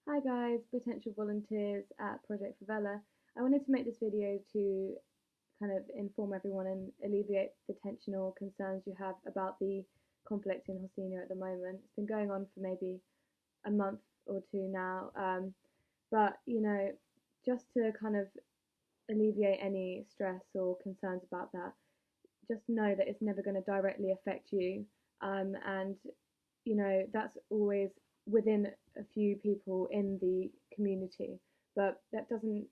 Hi guys, potential volunteers at Project Favela. I wanted to make this video to kind of inform everyone and alleviate the tension or concerns you have about the conflict in Rocinha at the moment. It's been going on for maybe a month or two now, but just to kind of alleviate any stress or concerns about that, just know that it's never going to directly affect you, and that's always within a few people in the community, but that doesn't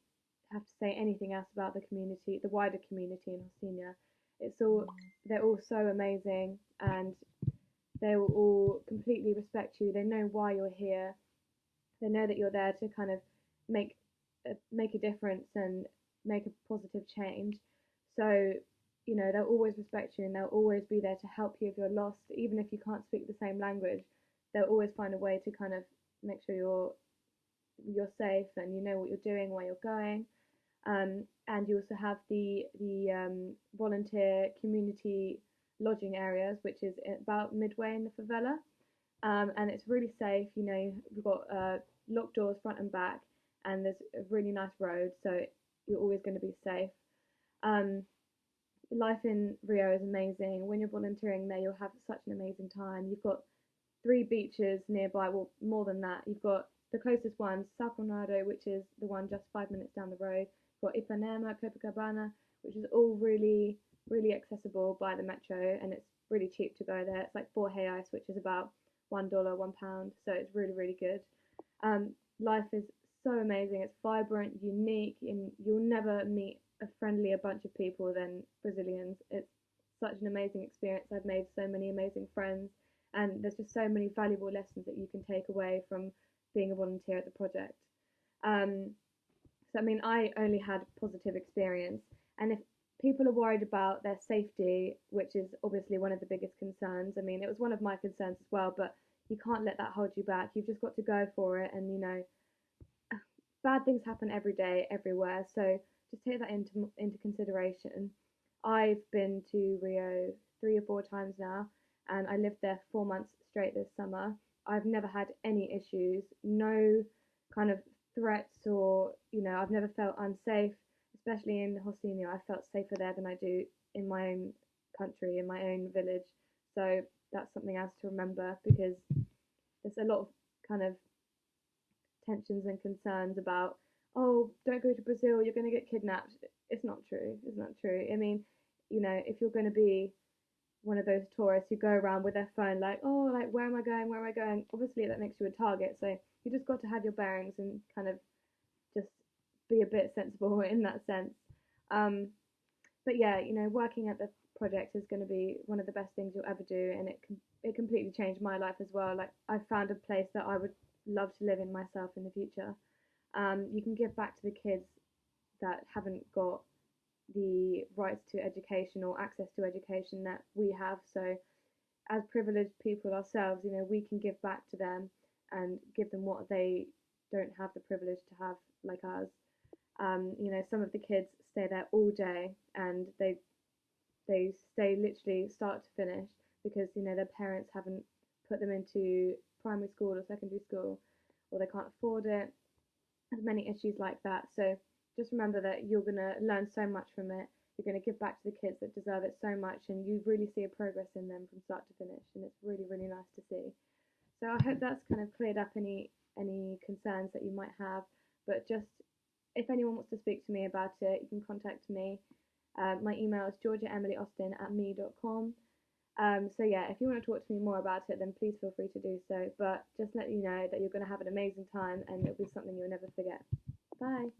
have to say anything else about the community, the wider community in Rocinha. It's all They're all so amazing, and they will all completely respect you. They know why you're here. They know that you're there to kind of make make a difference and make a positive change. So they'll always respect you, and they'll always be there to help you if you're lost, even if you can't speak the same language. They'll always find a way to kind of make sure you're safe and you know what you're doing, where you're going. And you also have the volunteer community lodging areas, which is about midway in the favela, and it's really safe. We've got locked doors front and back, and there's a really nice road, so you're always going to be safe. Um, Life in Rio is amazing. When you're volunteering there, you'll have such an amazing time. You've got three beaches nearby, well, more than that. You've got the closest ones, Sao Coronado, which is the one just 5 minutes down the road. You've got Ipanema, Copacabana, which is all really, really accessible by the metro, and it's really cheap to go there. It's like 4 reais, which is about $1, £1, so it's really, really good. Life is so amazing. It's vibrant, unique, and you'll never meet a friendlier bunch of people than Brazilians. It's such an amazing experience. I've made so many amazing friends, and there's just so many valuable lessons that you can take away from being a volunteer at the project. Um, so, I mean, I only had positive experience, and if people are worried about their safety, which is obviously one of the biggest concerns, I mean, it was one of my concerns as well, but you can't let that hold you back. You've just got to go for it, and bad things happen every day, everywhere. So just take that into consideration. I've been to Rio 3 or 4 times now, and I lived there 4 months straight this summer. I've never had any issues, no kind of threats, or I've never felt unsafe, especially in Rocinha. I felt safer there than I do in my own country, in my own village. So that's something else to remember, because there's a lot of kind of tensions and concerns about, oh, don't go to Brazil, you're going to get kidnapped. It's not true. It's not true. I mean, if you're going to be one of those tourists who go around with their phone like, oh, like, where am I going? Where am I going? Obviously, that makes you a target. So you just got to have your bearings and kind of just be a bit sensible in that sense. Um, but yeah, working at the project is going to be one of the best things you'll ever do, and it completely changed my life as well. Like, I found a place that I would love to live in myself in the future. You can give back to the kids that haven't got the rights to education or access to education that we have. So, as privileged people ourselves, we can give back to them and give them what they don't have the privilege to have, like us. Some of the kids stay there all day, and they stay literally start to finish because their parents haven't put them into primary school or secondary school, or they can't afford it. There's many issues like that. So just remember that you're going to learn so much from it. You're going to give back to the kids that deserve it so much, and you really see a progress in them from start to finish, and it's really, really nice to see. So I hope that's kind of cleared up any concerns that you might have. But just, if anyone wants to speak to me about it, you can contact me. My email is georgiaemilyaustin@me.com. So yeah, if you want to talk to me more about it, then please feel free to do so. But just let you know that you're going to have an amazing time, and it'll be something you'll never forget. Bye.